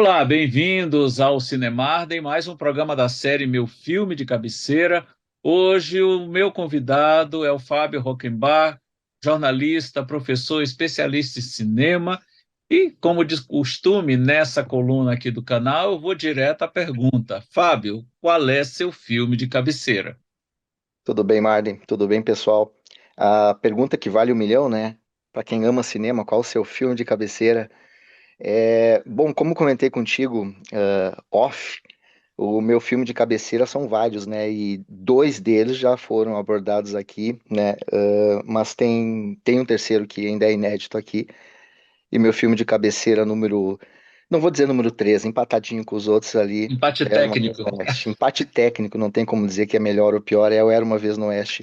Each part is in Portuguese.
Olá, bem-vindos ao Cinemarden, mais um programa da série Meu Filme de Cabeceira. Hoje o meu convidado é o Fábio Rockenbach, jornalista, professor, especialista em cinema. E, como de costume, nessa coluna aqui do canal, eu vou direto à pergunta. Fábio, qual é seu filme de cabeceira? Tudo bem, Marden? Tudo bem, pessoal? A pergunta que vale 1 milhão, né? Para quem ama cinema, qual o seu filme de cabeceira? Bom, como comentei contigo, off, o meu filme de cabeceira são vários, né? E dois deles já foram abordados aqui, né? Mas tem um terceiro que ainda é inédito aqui. E meu filme de cabeceira não vou dizer número 3, empatadinho com os outros ali, Empate Era Uma Vez técnico. no Oeste. Empate técnico, não tem como dizer que é melhor ou pior, é o Era Uma Vez no Oeste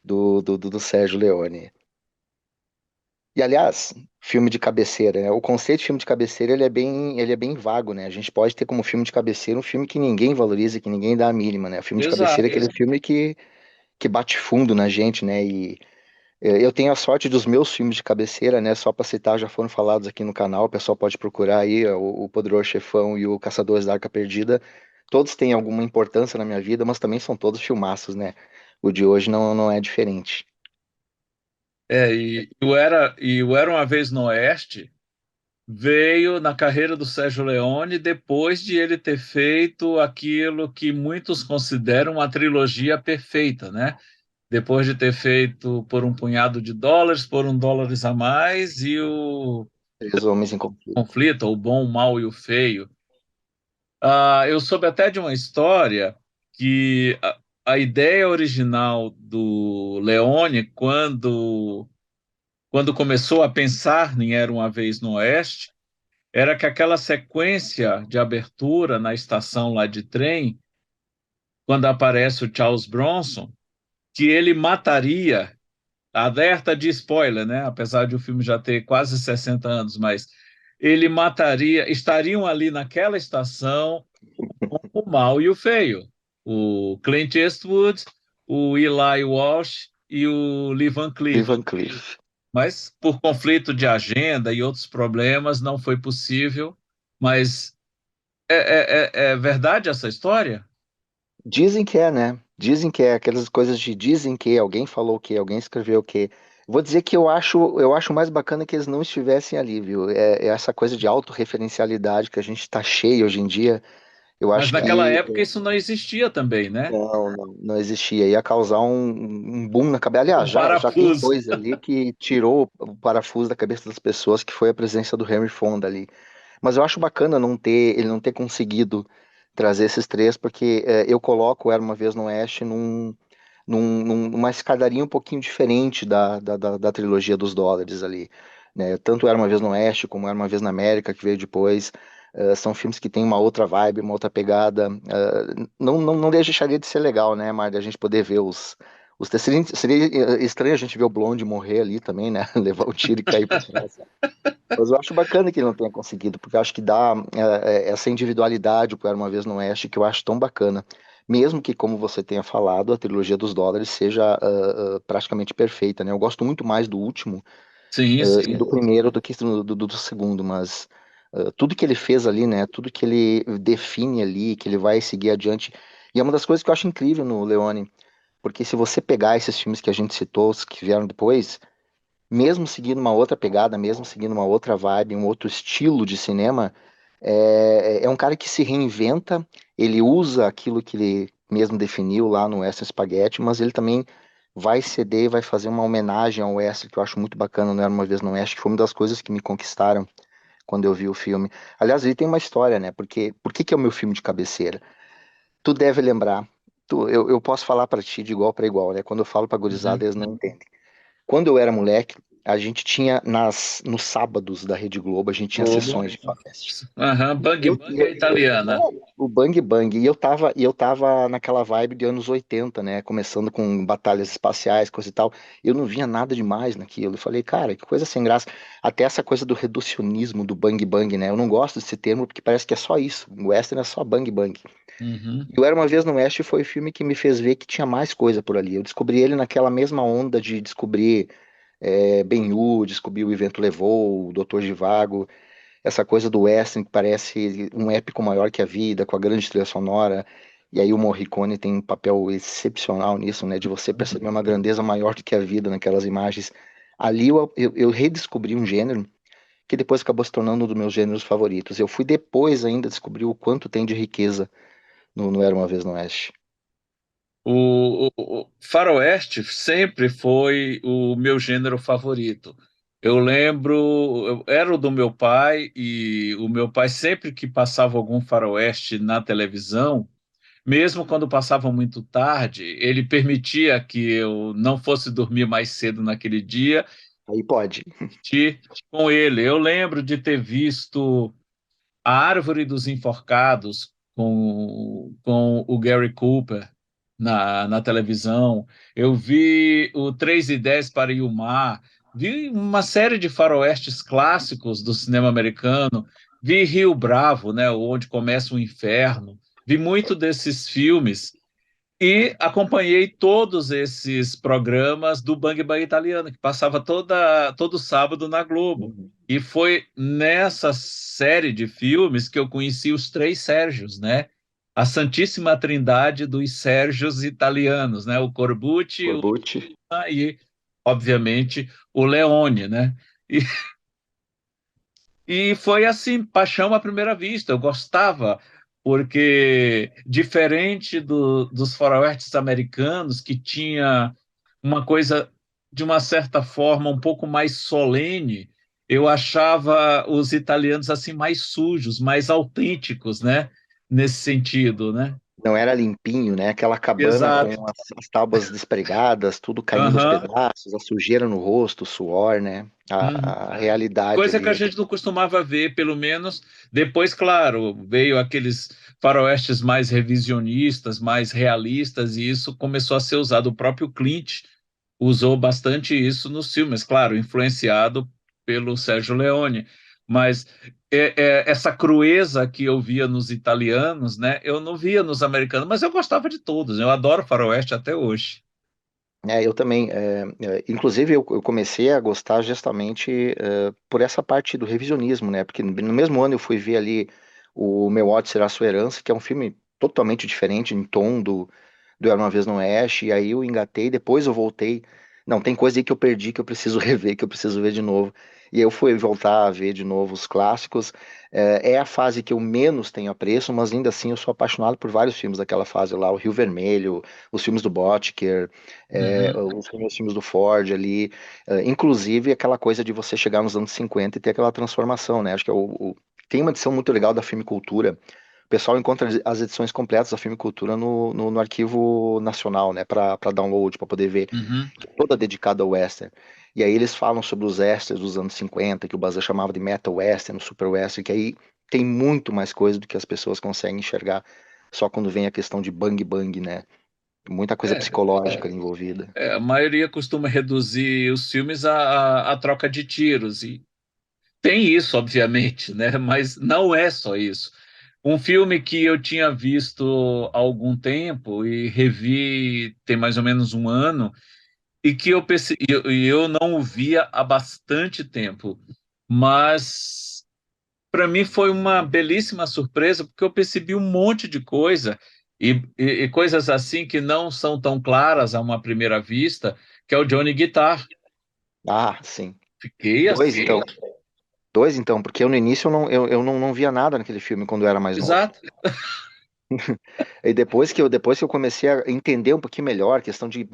do Sérgio Leone. E aliás, filme de cabeceira, né? O conceito de filme de cabeceira ele é bem vago, né? A gente pode ter como filme de cabeceira um filme que ninguém valoriza, que ninguém dá a mínima, né? O filme de cabeceira é Exato. aquele filme que bate fundo na gente, né? Eu tenho a sorte dos meus filmes de cabeceira, né? Só para citar, já foram falados aqui no canal, o pessoal pode procurar aí, ó, o Poderoso Chefão e o Caçadores da Arca Perdida. Todos têm alguma importância na minha vida, mas também são todos filmaços, né? O de hoje não é diferente. E o Era Uma Vez no Oeste veio na carreira do Sérgio Leone depois de ele ter feito aquilo que muitos consideram uma trilogia perfeita, né? Depois de ter feito Por um Punhado de Dólares, Por um Dólares a Mais e o Três Homens em Conflito. Conflito, o Bom, o Mal e o Feio. Eu soube até de uma história que a ideia original do Leone, quando começou a pensar em Era Uma Vez no Oeste, era que aquela sequência de abertura na estação lá de trem, quando aparece o Charles Bronson, que ele mataria, alerta de spoiler, né? Apesar de o filme já ter quase 60 anos, mas ele mataria, estariam ali naquela estação o mal e o feio, o Clint Eastwood, o Eli Walsh e o Lee Van Lee Cleef. Van Cleef. Mas por conflito de agenda e outros problemas não foi possível. Mas é verdade essa história? Dizem que é, né? Dizem que é aquelas coisas de dizem que alguém falou o que, alguém escreveu o que. Vou dizer que eu acho mais bacana que eles não estivessem ali, viu? É essa coisa de autorreferencialidade que a gente está cheio hoje em dia. Eu Mas acho naquela que época isso não existia também, né? não existia. Ia causar um boom na cabeça. Aliás, Um já tem parafuso. coisa ali que tirou o parafuso da cabeça das pessoas, que foi a presença do Henry Fonda ali. Mas eu acho bacana ele não ter conseguido trazer esses três, porque eu coloco Era Uma Vez no Oeste numa escadaria um pouquinho diferente da trilogia dos dólares ali, né? Tanto Era Uma Vez no Oeste como Era Uma Vez na América, que veio depois, são filmes que têm uma outra vibe, uma outra pegada. Não deixaria de ser legal, né, Marta, a gente poder ver os seria estranho a gente ver o Blonde morrer ali também, né? Levar o tiro e cair para trás. Mas eu acho bacana que ele não tenha conseguido, porque eu acho que dá essa individualidade para Uma Vez no Oeste que eu acho tão bacana. Mesmo que, como você tenha falado, a trilogia dos dólares seja praticamente perfeita, né? Eu gosto muito mais do último Sim, e sim. do primeiro do que do segundo, mas tudo que ele fez ali, né? Tudo que ele define ali, que ele vai seguir adiante. E é uma das coisas que eu acho incrível no Leone, porque se você pegar esses filmes que a gente citou, os que vieram depois, mesmo seguindo uma outra pegada, mesmo seguindo uma outra vibe, um outro estilo de cinema, é um cara que se reinventa, ele usa aquilo que ele mesmo definiu lá no Western Spaghetti, mas ele também vai ceder, vai fazer uma homenagem ao Western, que eu acho muito bacana, não era uma vez no Oeste, que foi uma das coisas que me conquistaram quando eu vi o filme. Aliás, ele tem uma história, né? Porque, por que que é o meu filme de cabeceira? Tu deve lembrar, eu posso falar pra ti de igual para igual, né? Quando eu falo pra gurizada, Uhum. eles não entendem. Quando eu era moleque, a gente tinha nos sábados da Rede Globo, a gente tinha Globo. sessões de faroeste. Aham, Bang Eu, Bang é eu, italiana. o Bang Bang, e eu tava naquela vibe de anos 80, né? Começando com batalhas espaciais, coisa e tal. Eu não via nada demais naquilo. Eu falei, cara, que coisa sem graça. Até essa coisa do reducionismo do Bang Bang, né? Eu não gosto desse termo porque parece que é só isso. O Western é só Bang Bang. Uhum. E o Era Uma Vez no Oeste foi o filme que me fez ver que tinha mais coisa por ali. Eu descobri ele naquela mesma onda de descobrir Ben-Hur, descobri o E Vento Levou, o Doutor Zhivago. essa coisa do western que parece um épico maior que a vida, com a grande trilha sonora. E aí o Morricone tem um papel excepcional nisso, né? De você perceber uma grandeza maior do que a vida naquelas imagens. Ali eu redescobri um gênero que depois acabou se tornando um dos meus gêneros favoritos. Eu fui depois ainda descobrir o quanto tem de riqueza no Era Uma Vez no Oeste. O faroeste sempre foi o meu gênero favorito. Eu lembro, era o do meu pai, e o meu pai, sempre que passava algum faroeste na televisão, mesmo quando passava muito tarde, ele permitia que eu não fosse dormir mais cedo naquele dia, Aí pode. assistir com ele. Eu lembro de ter visto A Árvore dos Enforcados, com o Gary Cooper na televisão. Eu vi o 3 e 10 para ir o Mar. Vi uma série de faroestes clássicos do cinema americano. Vi Rio Bravo, né, Onde Começa o Inferno. Vi muito desses filmes e acompanhei todos esses programas do Bang Bang Italiano, que passava todo sábado na Globo. Uhum. E foi nessa série de filmes que eu conheci os três Sérgios, né? A Santíssima Trindade dos Sérgios italianos, né? O Corbucci, o Corbucci. e, obviamente, o Leone, né? E foi assim, paixão à primeira vista. Eu gostava, porque diferente dos faroestes americanos, que tinha uma coisa, de uma certa forma, um pouco mais solene, eu achava os italianos assim mais sujos, mais autênticos, né? Nesse sentido, né? Não era limpinho, né? Aquela cabana Exato. com as tábuas despregadas, tudo caindo aos Aham. pedaços, a sujeira no rosto, o suor, né? Uhum. A realidade Coisa que a ali. gente não costumava ver, pelo menos depois, claro, veio aqueles faroestes mais revisionistas, mais realistas, e isso começou a ser usado. O próprio Clint usou bastante isso nos filmes, claro, influenciado pelo Sérgio Leone. Mas essa crueza que eu via nos italianos, né, eu não via nos americanos, mas eu gostava de todos. Eu adoro faroeste até hoje. Eu também. Inclusive, eu comecei a gostar justamente por essa parte do revisionismo, né? Porque no mesmo ano eu fui ver ali o Meu Ódio Será Sua Herança, que é um filme totalmente diferente em tom do Era Uma Vez no Oeste, e aí eu engatei, depois eu voltei. Não, tem coisa aí que eu perdi que eu preciso rever, que eu preciso ver de novo. E aí eu fui voltar a ver de novo os clássicos. É a fase que eu menos tenho apreço, mas ainda assim eu sou apaixonado por vários filmes daquela fase lá, o Rio Vermelho, os filmes do Botker, Uhum, os primeiros filmes do Ford ali, inclusive aquela coisa de você chegar nos anos 50 e ter aquela transformação, né? Acho que tem uma edição muito legal da Filme Cultura. O pessoal encontra as edições completas da Filme Cultura no arquivo nacional, né, para download, para poder ver, uhum. toda dedicada ao western. E aí eles falam sobre os westerns dos anos 50, que o Bazan chamava de metal western, o super western, que aí tem muito mais coisa do que as pessoas conseguem enxergar só quando vem a questão de bang bang, né? Muita coisa É, psicológica ali envolvida. a maioria costuma reduzir os filmes à troca de tiros, e tem isso, obviamente, né? Mas não é só isso. Um filme que eu tinha visto há algum tempo e revi tem mais ou menos um ano, e que eu não o via há bastante tempo, mas para mim foi uma belíssima surpresa, porque eu percebi um monte de coisa, e coisas assim que não são tão claras a uma primeira vista, que é o Johnny Guitar. Ah, sim. Fiquei Dois, assim, então. Dois, então, porque eu no início eu não via nada naquele filme quando eu era mais novo. exato. E depois que eu comecei a entender um pouquinho melhor a questão de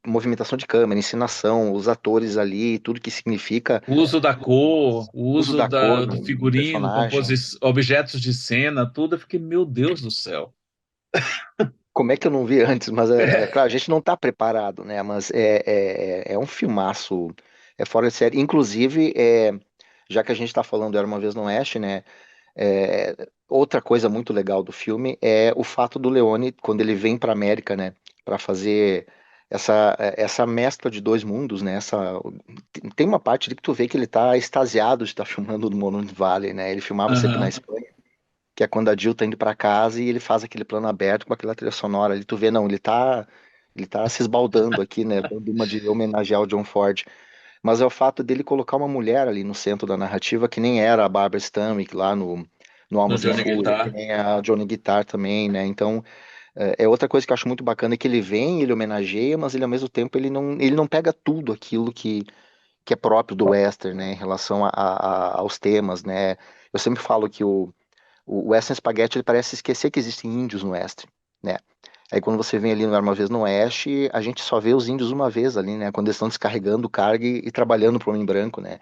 movimentação de câmera, ensinação, os atores ali, tudo que significa O uso da cor, o o uso uso da cor do no figurino, personagem. objetos de cena, tudo, eu fiquei, meu Deus do céu. Como é que eu não vi antes? Mas é claro, a gente não está preparado, né? Mas é um filmaço, é fora de série. Inclusive, já que a gente está falando Era Uma Vez no Oeste, né? Outra coisa muito legal do filme é o fato do Leone, quando ele vem para América, né, para fazer essa mescla de dois mundos, né? Tem uma parte ali que tu vê que ele tá extasiado de estar filmando no Monument Valley, né? Ele filmava sempre na Aham. Espanha, que é quando a Jill tá indo para casa e ele faz aquele plano aberto com aquela trilha sonora ali. Tu vê, não, ele tá se esbaldando aqui, né? Dando uma de homenagear o John Ford. mas é o fato dele colocar uma mulher ali no centro da narrativa, que nem era a Barbara Stanwyck lá no no Almas de Johnny Fúria, que Guitar. nem a Johnny Guitar também, né? Então, é outra coisa que eu acho muito bacana, é que ele vem, ele homenageia, mas ele ao mesmo tempo ele não pega tudo aquilo que é próprio do western, né, em relação aos temas, né? Eu sempre falo que o Western Spaghetti ele parece esquecer que existem índios no Western, né? Aí quando você vem ali no Era Uma Vez no Oeste, a gente só vê os índios uma vez ali, né? Quando eles estão descarregando carga e trabalhando para o homem branco, né?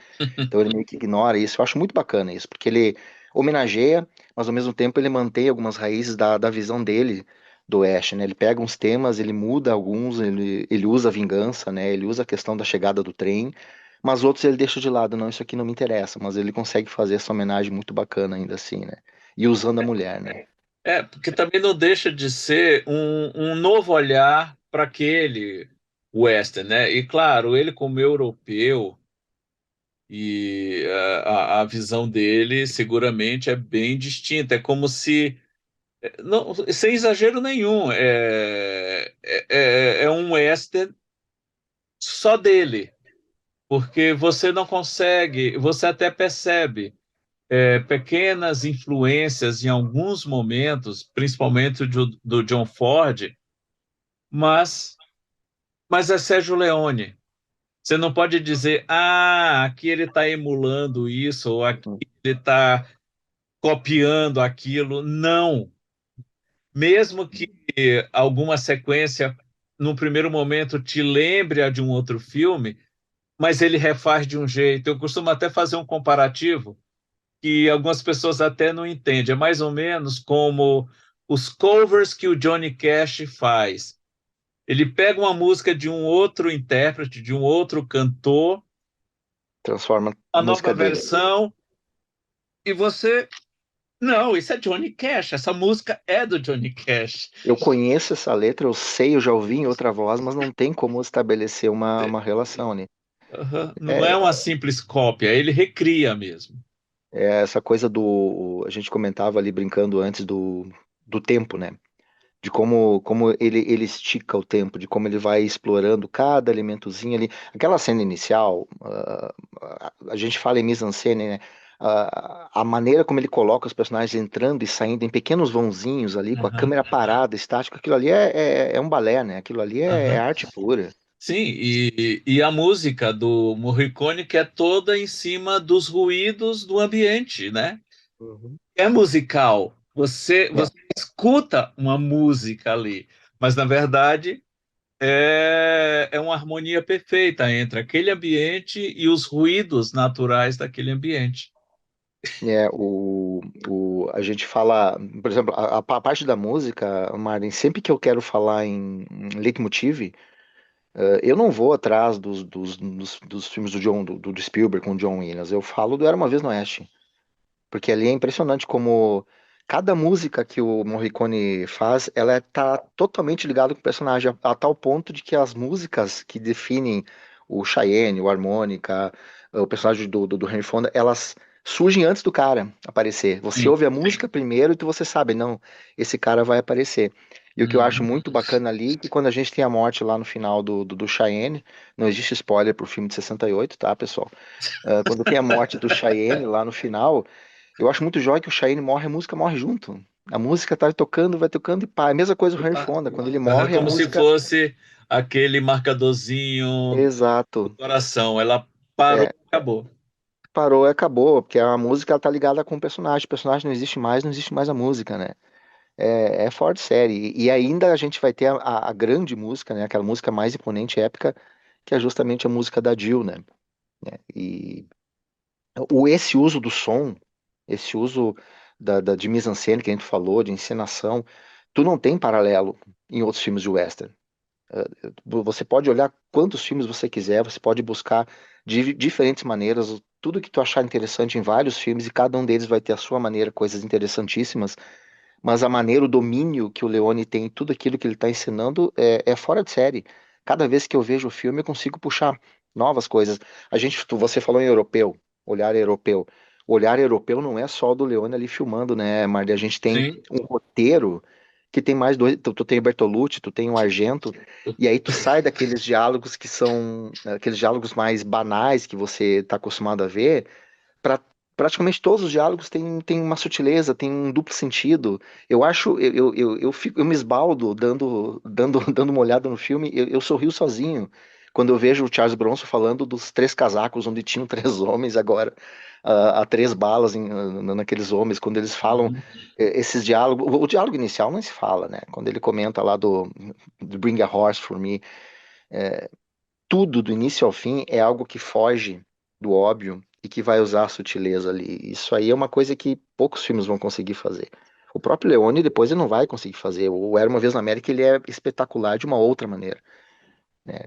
Então ele meio que ignora isso. Eu acho muito bacana isso, porque ele homenageia, mas ao mesmo tempo ele mantém algumas raízes da visão dele do Oeste, né? Ele pega uns temas, ele muda alguns, ele usa a vingança, né? Ele usa a questão da chegada do trem, mas outros ele deixa de lado. Não, isso aqui não me interessa, mas ele consegue fazer essa homenagem muito bacana ainda assim, né? E usando a mulher, né? Porque também não deixa de ser um novo olhar para aquele western, né? E claro, ele como europeu e a visão dele seguramente é bem distinta. É como se, não, sem exagero nenhum, é um western só dele, porque você não consegue, você até percebe pequenas influências em alguns momentos, principalmente do John Ford, mas, mas é Sérgio Leone. Você não pode dizer, aqui ele está emulando isso, ou aqui Uhum. ele está copiando aquilo. Não. Mesmo que alguma sequência, num primeiro momento, te lembre a de um outro filme, mas ele refaz de um jeito. Eu costumo até fazer um comparativo que algumas pessoas até não entendem. É mais ou menos como os covers que o Johnny Cash faz. Ele pega uma música de um outro intérprete, de um outro cantor, Transforma a a nova música dele. versão, e você. Não, isso é Johnny Cash, essa música é do Johnny Cash. Eu conheço essa letra, eu sei, eu já ouvi em outra voz, mas não tem como estabelecer uma relação ali. Uhum. Não é É, uma simples cópia, ele recria mesmo. é essa coisa do. A gente comentava ali brincando antes do tempo, né? De como ele estica o tempo, de como ele vai explorando cada elementozinho ali. Aquela cena inicial, a gente fala em mise-en-scène, né? A maneira como ele coloca os personagens entrando e saindo em pequenos vãozinhos ali, com a Uhum. câmera parada, estática, aquilo ali é um balé, né? Aquilo ali é Uhum. arte pura. Sim, e a música do Morricone que é toda em cima dos ruídos do ambiente, né? Uhum. É musical. É, Você escuta uma música ali, mas na verdade é uma harmonia perfeita entre aquele ambiente e os ruídos naturais daquele ambiente. a gente fala, por exemplo, a parte da música, Martin, sempre que eu quero falar em leitmotiv, eu não vou atrás dos filmes do Spielberg com o John Williams. Eu falo do Era Uma Vez no Oeste. Porque ali é impressionante como cada música que o Morricone faz, ela tá totalmente ligada com o personagem, a tal ponto de que as músicas que definem o Cheyenne, o Harmonica, o personagem do Henry Fonda, elas surgem antes do cara aparecer. Você Sim. ouve a música primeiro e você sabe, não, esse cara vai aparecer. E o que eu acho Uhum. muito bacana ali, é que quando a gente tem a morte lá no final do Cheyenne, não existe spoiler pro filme de 68, tá, pessoal? Quando tem a morte do Cheyenne lá no final, eu acho muito jóia que o Cheyenne morre, a música morre junto. A música tá tocando, vai tocando e pá. É a mesma coisa o Henry Fonda. Quando ele É morre, a como se música. fosse aquele marcadorzinho do Exato. coração. Ela parou É, e acabou. parou e acabou. Porque a música ela tá ligada com o personagem. O personagem não existe mais, não existe mais a música, né? É fora de série. E ainda a gente vai ter a grande música, né? Aquela música mais imponente, épica, que é justamente a música da Jill, né? E esse uso do som, esse uso de mise-en-scène que a gente falou, de encenação, tu não tem paralelo em outros filmes de western. Você pode olhar quantos filmes você quiser, você pode buscar de diferentes maneiras, tudo que tu achar interessante em vários filmes, e cada um deles vai ter a sua maneira, coisas interessantíssimas, mas a maneira, o domínio que o Leone tem em tudo aquilo que ele está ensinando é fora de série. Cada vez que eu vejo o filme, eu consigo puxar novas coisas. Você falou em europeu, olhar europeu. O olhar europeu não é só o do Leone ali filmando, né, Marli? A gente tem Sim. um roteiro que tem mais dois, tu tem o Bertolucci, tu tem o Argento, e aí tu sai daqueles diálogos que são aqueles diálogos mais banais que você está acostumado a ver, para praticamente todos os diálogos tem uma sutileza, tem um duplo sentido. Eu acho, eu me esbaldo dando uma olhada no filme, eu sorrio sozinho quando eu vejo o Charles Bronson falando dos três casacos, onde tinham três homens, agora há três balas naqueles homens, quando eles falam Uhum. esses diálogos, o diálogo inicial não se fala, né? Quando ele comenta lá do Bring a Horse for Me, tudo do início ao fim é algo que foge do óbvio e que vai usar a sutileza ali. Isso aí é uma coisa que poucos filmes vão conseguir fazer. O próprio Leone depois ele não vai conseguir fazer. O Era uma Vez na América ele é espetacular de uma outra maneira, né?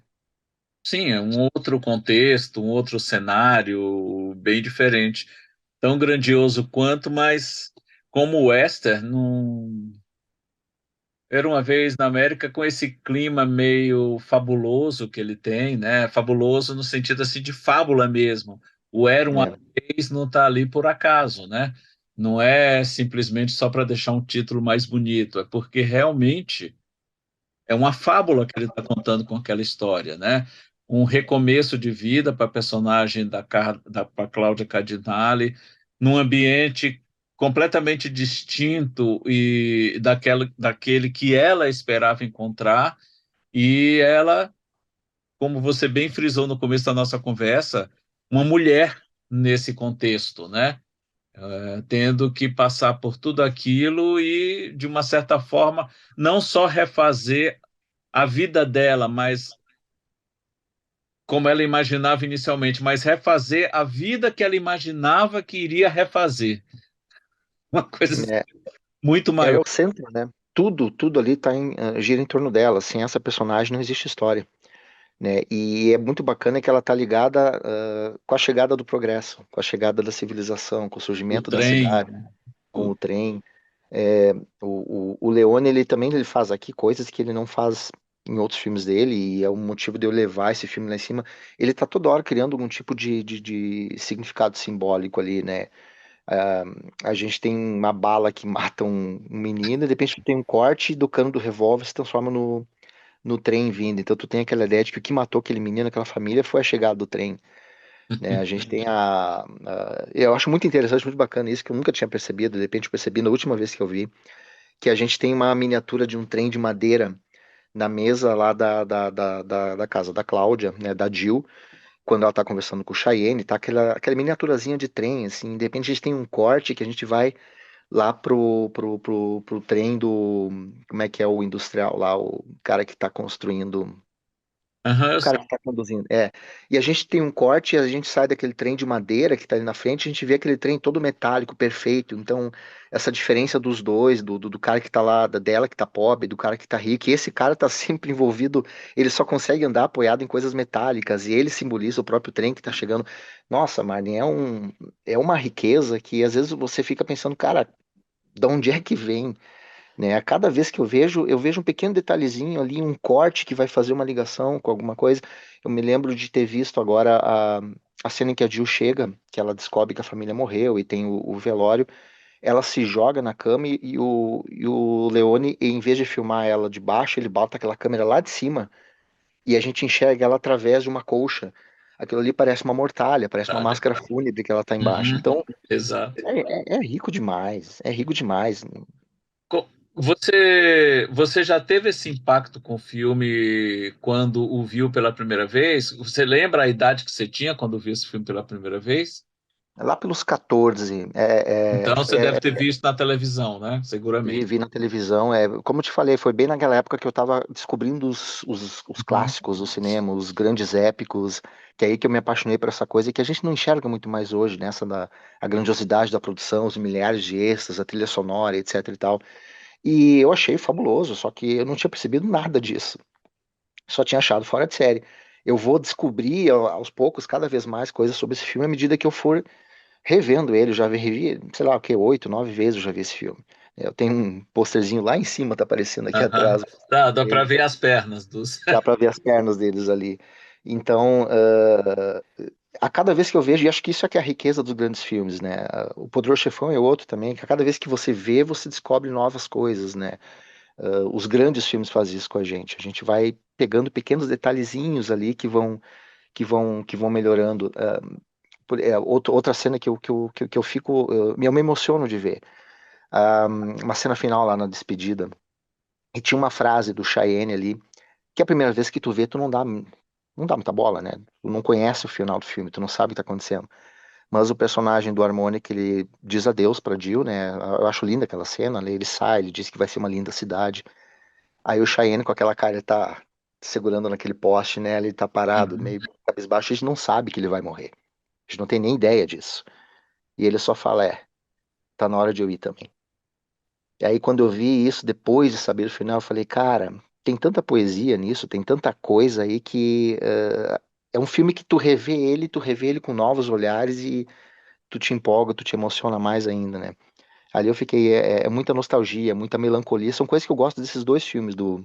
Sim, é um outro contexto, um outro cenário, bem diferente. Tão grandioso quanto, mas como o western, não... Era uma vez na América com esse clima meio fabuloso que ele tem, né? Fabuloso no sentido assim de fábula mesmo. O Era uma É, vez não está ali por acaso, né? Não é simplesmente só para deixar um título mais bonito, é porque realmente é uma fábula que ele está contando com aquela história, né? Um recomeço de vida para a personagem pra Cláudia Cardinale, num ambiente completamente distinto e daquele que ela esperava encontrar, e ela, como você bem frisou no começo da nossa conversa, uma mulher nesse contexto, né? Tendo que passar por tudo aquilo e, de uma certa forma, não só refazer a vida dela, mas como ela imaginava inicialmente, mas refazer a vida que ela imaginava que iria refazer. Uma coisa é, muito ela é maior. o centro, né? Tudo ali gira em torno dela. Sem essa personagem não existe história, né? E é muito bacana que ela tá ligada com a chegada do progresso, com a chegada da civilização, com o O surgimento da trem, cidade, com o trem. É, o Leone, ele também ele faz aqui coisas que ele não faz em outros filmes dele, e é o motivo de eu levar esse filme lá em cima. Ele tá toda hora criando algum tipo de significado simbólico ali, né? Ah, a gente tem uma bala que mata um menino, e de repente tem um corte do cano do revólver se transforma no trem vindo. Então tu tem aquela ideia de que o que matou aquele menino, aquela família, foi a chegada do trem, né? A gente tem eu acho muito interessante, muito bacana isso, que eu nunca tinha percebido, de repente eu percebi na última vez que eu vi, que a gente tem uma miniatura de um trem de madeira na mesa lá da casa da Cláudia, né, da Jill, quando ela tá conversando com o Cheyenne, tá aquela miniaturazinha de trem, assim, de repente a gente tem um corte que a gente vai lá pro trem como é que é o industrial lá, o cara que tá construindo, aham, o eu cara sei. que tá conduzindo, e a gente tem um corte, e a gente sai daquele trem de madeira que tá ali na frente, a gente vê aquele trem todo metálico, perfeito. Então, essa diferença dos dois, do cara que tá lá, dela que tá pobre, do cara que tá rico, e esse cara tá sempre envolvido, ele só consegue andar apoiado em coisas metálicas, e ele simboliza o próprio trem que tá chegando. Nossa, Marlene, é uma riqueza que às vezes você fica pensando, cara, de onde é que vem? Né? A cada vez que eu vejo um pequeno detalhezinho ali, um corte que vai fazer uma ligação com alguma coisa. Eu me lembro de ter visto agora a cena em que a Jill chega, que ela descobre que a família morreu e tem o velório. Ela se joga na cama e o Leone, em vez de filmar ela de baixo, ele bota aquela câmera lá de cima e a gente enxerga ela através de uma colcha. Aquilo ali parece uma mortalha, parece uma Tá, né? máscara fúnebre que ela tá embaixo. Uhum, Então, exato. é rico demais, é rico demais. Você já teve esse impacto com o filme quando o viu pela primeira vez? Você lembra a idade que você tinha quando viu esse filme pela primeira vez? Lá pelos 14, Então você deve ter visto na televisão, né? Seguramente. vi na televisão, como eu te falei, foi bem naquela época que eu estava descobrindo os Uhum. clássicos do cinema, os grandes épicos, que é aí que eu me apaixonei por essa coisa que a gente não enxerga muito mais hoje, né? A grandiosidade da produção, os milhares de extras, a trilha sonora, etc e tal. E eu achei fabuloso, só que eu não tinha percebido nada disso, só tinha achado fora de série. Eu vou descobrir aos poucos cada vez mais coisas sobre esse filme à medida que eu for revendo ele. Eu já revi, sei lá, o que, 8, 9 vezes eu já vi esse filme. Eu tenho um posterzinho lá em cima, tá aparecendo aqui Aham. atrás. Dá para ver as pernas dos. Dá pra ver as pernas deles ali. Então, a cada vez que eu vejo, e acho que isso é que é a riqueza dos grandes filmes, né? O Poderoso Chefão é outro também, que a cada vez que você vê, você descobre novas coisas, né? Os grandes filmes fazem isso com a gente. A gente vai pegando pequenos detalhezinhos ali que vão melhorando. Outra cena que eu fico, eu me emociono de ver. Uma cena final lá na despedida. E tinha uma frase do Cheyenne ali, que é a primeira vez que tu vê, tu não dá muita bola, né? Tu não conhece o final do filme, tu não sabe o que tá acontecendo. Mas o personagem do Harmonic, ele diz adeus pra Jill, né? Eu acho linda aquela cena, né? Ele sai, ele diz que vai ser uma linda cidade. Aí o Cheyenne com aquela cara, ele tá segurando naquele poste, né? Ele tá parado, Uhum. meio cabisbaixo, a gente não sabe que ele vai morrer. A gente não tem nem ideia disso. E ele só fala, tá na hora de eu ir também. E aí quando eu vi isso, depois de saber o final, eu falei, cara, tem tanta poesia nisso, tem tanta coisa aí que é um filme que tu revê ele com novos olhares e tu te empolga, tu te emociona mais ainda, né? Ali eu fiquei, é muita nostalgia, muita melancolia, são coisas que eu gosto desses dois filmes do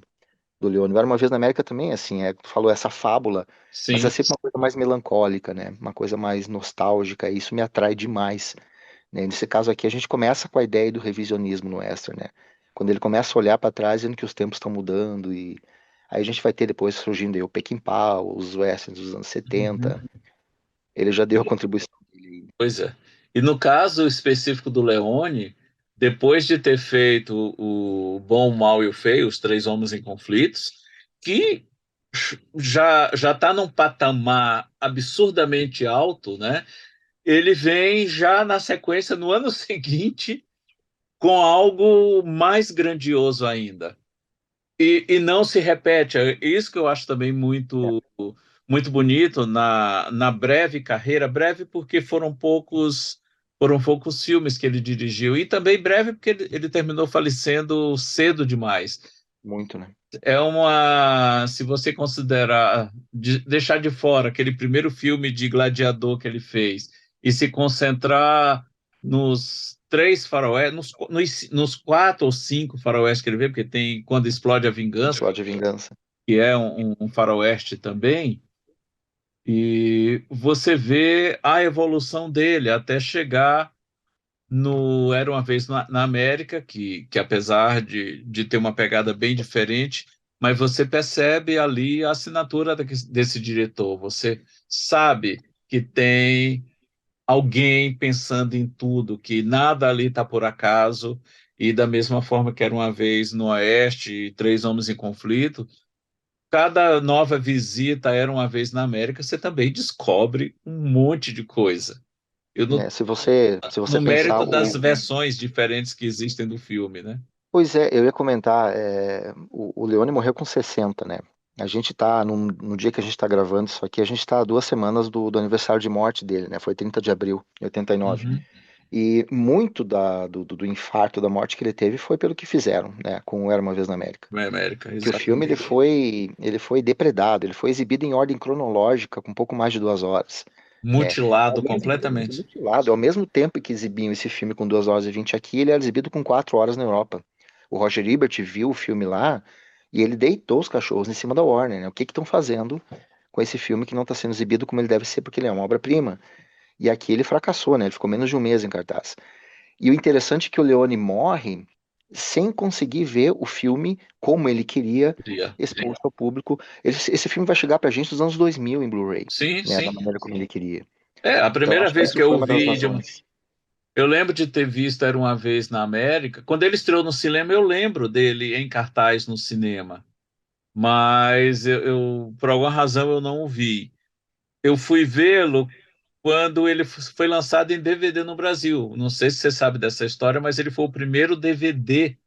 Leone. Era uma vez na América também, assim, tu falou essa fábula, mas é Sim. sempre uma coisa mais melancólica, né? Uma coisa mais nostálgica, e isso me atrai demais, né? Nesse caso aqui, a gente começa com a ideia do revisionismo no western, né? Quando ele começa a olhar para trás, vendo que os tempos estão mudando, e aí a gente vai ter depois surgindo aí o Peckinpah, os westerns dos anos 70. Uhum. Ele já deu a contribuição dele. Pois é. E no caso específico do Leone, depois de ter feito o Bom, o Mal e o Feio, os três homens em conflitos, que já está num patamar absurdamente alto, né? Ele vem já na sequência no ano seguinte com algo mais grandioso ainda. E não se repete. É isso que eu acho também É, muito bonito na breve carreira, breve porque foram poucos filmes que ele dirigiu e também breve porque ele terminou falecendo cedo demais. muito, né? Se você considerar deixar de fora aquele primeiro filme de gladiador que ele fez e se concentrar nos três faroés, nos quatro ou cinco faroés que ele vê, porque tem Quando Explode a Vingança, Só de vingança. que é um faroeste também, e você vê a evolução dele até chegar no Era uma Vez na América, que apesar de ter uma pegada bem diferente, mas você percebe ali a assinatura desse diretor. Você sabe que tem alguém pensando em tudo, que nada ali está por acaso, e da mesma forma que Era uma Vez no Oeste, Três Homens em Conflito, cada nova visita Era uma Vez na América, você também descobre um monte de coisa. Eu não Né? Se você no pensar mérito das versões diferentes que existem do filme, né? Pois é, eu ia comentar, o Leone morreu com 60, né? A gente tá, no dia que a gente tá gravando isso aqui, a gente tá a 2 semanas do aniversário de morte dele, né? Foi 30 de abril de 89. Uhum. E muito do infarto, da morte que ele teve foi pelo que fizeram, né? Com o Era Uma Vez na América. Na América, Que o filme ele exatamente. foi depredado, ele foi exibido em ordem cronológica, com pouco mais de 2 horas, né? Mutilado Ao mesmo tempo, completamente. mutilado, ao mesmo tempo que exibiam esse filme com 2 horas e 20 aqui, ele era exibido com 4 horas na Europa. O Roger Ebert viu o filme lá e ele deitou os cachorros em cima da Warner, né? O que que estão fazendo com esse filme que não está sendo exibido como ele deve ser, porque ele é uma obra-prima. E aqui ele fracassou, né? Ele ficou menos de um mês em cartaz. E o interessante é que o Leone morre sem conseguir ver o filme como ele queria Queria. exposto ao público. Esse filme vai chegar pra gente nos anos 2000 em Blu-ray, Sim, né? Da sim. maneira como ele queria. É, a Então, primeira acho que vez isso que foi eu uma das vi, razões. eu lembro de ter visto Era uma Vez na América. Quando ele estreou no cinema, eu lembro dele em cartaz no cinema. Mas por alguma razão, eu não o vi. Eu fui vê-lo quando ele foi lançado em DVD no Brasil. Não sei se você sabe dessa história, mas ele foi o primeiro DVD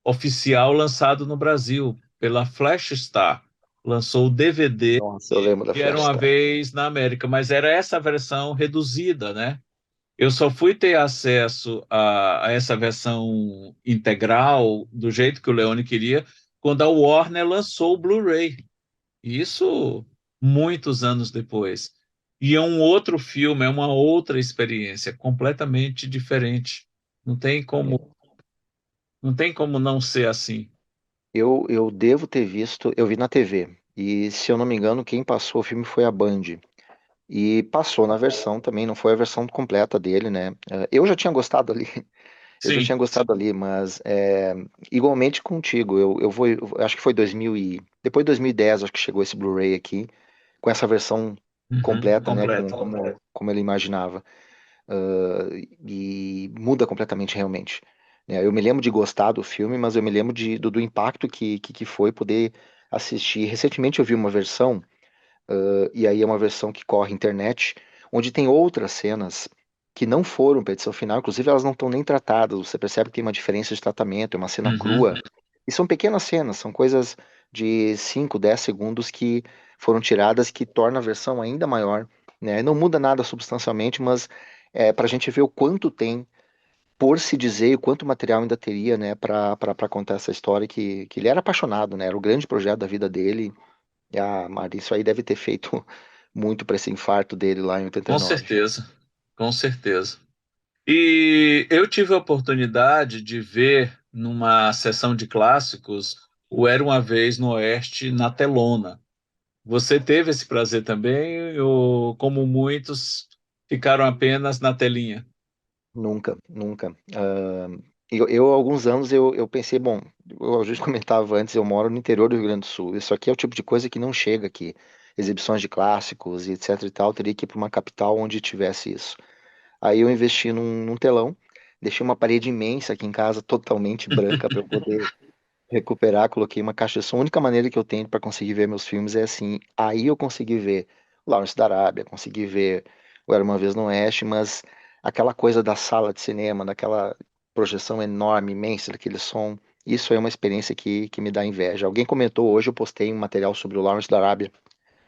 oficial lançado no Brasil pela Flash Star. Lançou o DVD Nossa, eu lembro da e Era Flash uma Star. Vez na América, mas era essa versão reduzida, né? Eu só fui ter acesso a essa versão integral, do jeito que o Leone queria, quando a Warner lançou o Blu-ray. Isso muitos anos depois. E é um outro filme, é uma outra experiência, completamente diferente. Não tem como, não tem como não ser assim. Eu devo ter visto, eu vi na TV. E se eu não me engano, quem passou o filme foi a Band. E passou na versão também, não foi a versão completa dele, né? Eu já tinha gostado ali. Eu já Sim. tinha gostado ali, mas igualmente contigo, eu acho que foi 2000 depois de 2010, acho que chegou esse Blu-ray aqui, com essa versão Uhum, completa, né, completo. como ele imaginava. Ah, e muda completamente realmente. Eu me lembro de gostar do filme, mas eu me lembro do impacto que foi poder assistir. Recentemente eu vi uma versão, e aí é uma versão que corre internet, onde tem outras cenas que não foram para edição final, inclusive elas não estão nem tratadas. Você percebe que tem uma diferença de tratamento, é uma cena Uhum. crua. E são pequenas cenas, são coisas de 5, 10 segundos que foram tiradas, que torna a versão ainda maior, né? Não muda nada substancialmente, mas para a gente ver o quanto tem por se dizer, o quanto material ainda teria, né, para contar essa história que ele era apaixonado, né? Era o grande projeto da vida dele. E Mari, isso aí deve ter feito muito para esse infarto dele lá em Com 89. certeza, com certeza. E eu tive a oportunidade de ver numa sessão de clássicos o Era uma Vez no Oeste na telona. Você teve esse prazer também, ou como muitos ficaram apenas na telinha? Nunca, nunca. Há alguns anos, eu pensei, bom, a gente comentava antes, eu moro no interior do Rio Grande do Sul. Isso aqui é o tipo de coisa que não chega aqui. Exibições de clássicos e etc e tal, teria que ir para uma capital onde tivesse isso. Aí eu investi num telão, deixei uma parede imensa aqui em casa, totalmente branca, para eu poder recuperar. Coloquei uma caixa de som. A única maneira que eu tenho para conseguir ver meus filmes é assim. Aí eu consegui ver o Lawrence da Arábia, consegui ver o Era uma Vez no Oeste, mas aquela coisa da sala de cinema, daquela projeção enorme, imensa, daquele som, isso é uma experiência que me dá inveja. Alguém comentou hoje, eu postei um material sobre o Lawrence da Arábia,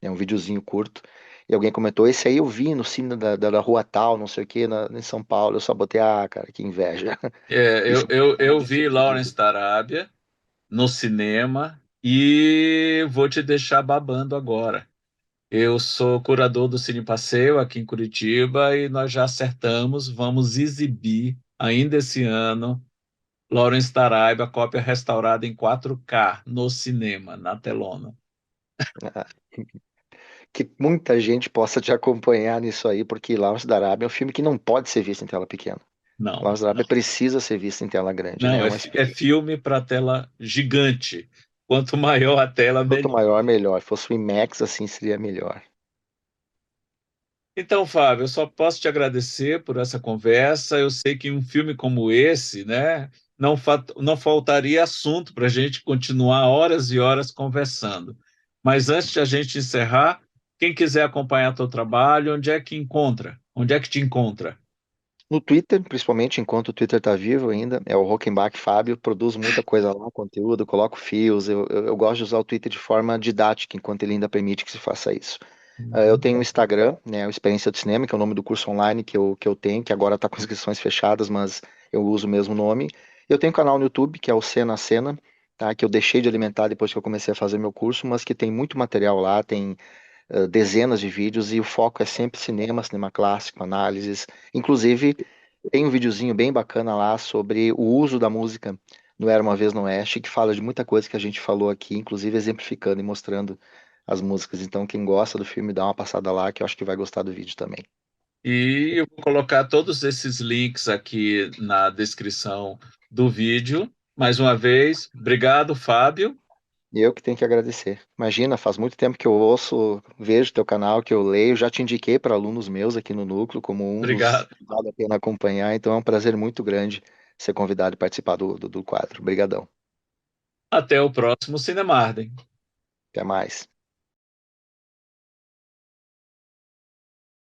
um videozinho curto. E alguém comentou, esse aí eu vi no cine da rua tal, não sei o que, em São Paulo. Eu só botei, cara, que inveja. É, Isso eu vi Lawrence da Arábia no cinema e vou te deixar babando agora. Eu sou curador do Cine Passeio aqui em Curitiba e nós já acertamos, vamos exibir ainda esse ano Lawrence da Arábia, cópia restaurada em 4K no cinema, na telona. que muita gente possa te acompanhar nisso aí, porque Lawrence da Arábia é um filme que não pode ser visto em tela pequena. Não, Lawrence da Arábia precisa ser visto em tela grande, né? não, É uma é experiência. filme para tela gigante. Quanto maior a tela, Quanto melhor. maior, melhor. Se fosse o IMAX, assim, seria melhor. Então, Fábio, eu só posso te agradecer por essa conversa. Eu sei que um filme como esse, né, não faltaria assunto para a gente continuar horas e horas conversando. Mas antes de a gente encerrar, quem quiser acompanhar teu trabalho, onde é que encontra? Onde é que te encontra? No Twitter, principalmente, enquanto o Twitter está vivo ainda, é o Rockenbach Fábio, produzo muita coisa lá, conteúdo, coloco fios, eu gosto de usar o Twitter de forma didática, enquanto ele ainda permite que se faça isso. Eu tenho um Instagram, né, o Experiência do Cinema, que é o nome do curso online que eu tenho, que agora está com inscrições fechadas, mas eu uso o mesmo nome. Eu tenho um canal no YouTube, que é o Cena a Cena, tá, que eu deixei de alimentar depois que eu comecei a fazer meu curso, mas que tem muito material lá, tem dezenas de vídeos, e o foco é sempre cinema, cinema clássico, análises. Inclusive, tem um videozinho bem bacana lá sobre o uso da música no Era Uma Vez no Oeste, que fala de muita coisa que a gente falou aqui, inclusive exemplificando e mostrando as músicas. Então, quem gosta do filme, dá uma passada lá, que eu acho que vai gostar do vídeo também. E eu vou colocar todos esses links aqui na descrição do vídeo. Mais uma vez, obrigado, Fábio. E eu que tenho que agradecer. Imagina, faz muito tempo que eu ouço, vejo teu canal, que eu leio, já te indiquei para alunos meus aqui no Núcleo como um dos Obrigado. que vale a pena acompanhar, então é um prazer muito grande ser convidado e participar do quadro. Obrigadão. Até o próximo Cinemarden. Até mais.